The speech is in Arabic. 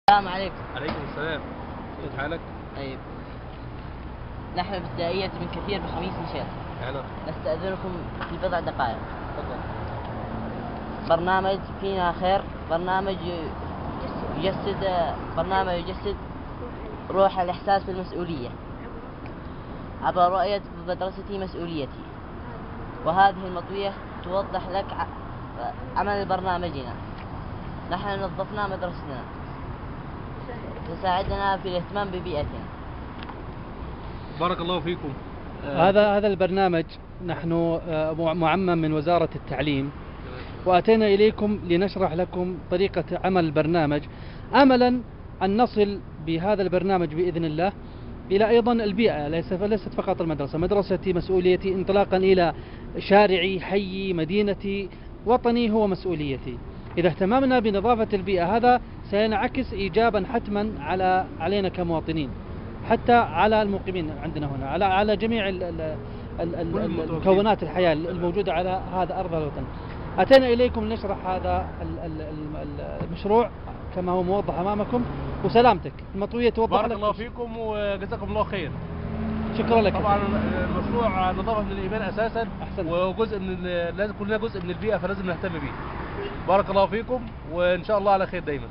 السلام عليكم. عليكم السلام. كيف حالك؟ طيب، نحن بالدائية من كثير بخميس مشيط. هلا. نستأذنكم في بضع دقائق. تفضل. برنامج فينا خير، برنامج يجسد روح الإحساس بالمسؤولية عبر رؤية مدرستي مسؤوليتي، وهذه المطوية توضح لك عمل برنامجنا. نحن نظفنا مدرستنا، تساعدنا في الاهتمام ببيئتنا. بارك الله فيكم. هذا البرنامج نحن معمم من وزارة التعليم، وأتينا إليكم لنشرح لكم طريقة عمل البرنامج، أملا أن نصل بهذا البرنامج بإذن الله إلى أيضا البيئة، ليست فقط المدرسة. مدرستي مسؤوليتي، انطلاقا إلى شارعي، حيي، مدينتي، وطني هو مسؤوليتي. إذا اهتممنا بنظافة البيئة هذا سينعكس إيجابا حتما علينا كمواطنين، حتى على المقيمين عندنا هنا، على جميع المكونات الحياة الموجودة على هذا أرض الوطن. أتينا إليكم لنشرح هذا المشروع كما هو موضح أمامكم، وسلامتك المطوية توضح لك. بارك الله فيكم وجزاكم الله خير. شكرا لك. طبعا المشروع نظافة من الإيمان أساسا. أحسن. وجزء لازم كلنا جزء من البيئة، فلازم نهتم بيه. بارك الله فيكم وإن شاء الله على خير دايما.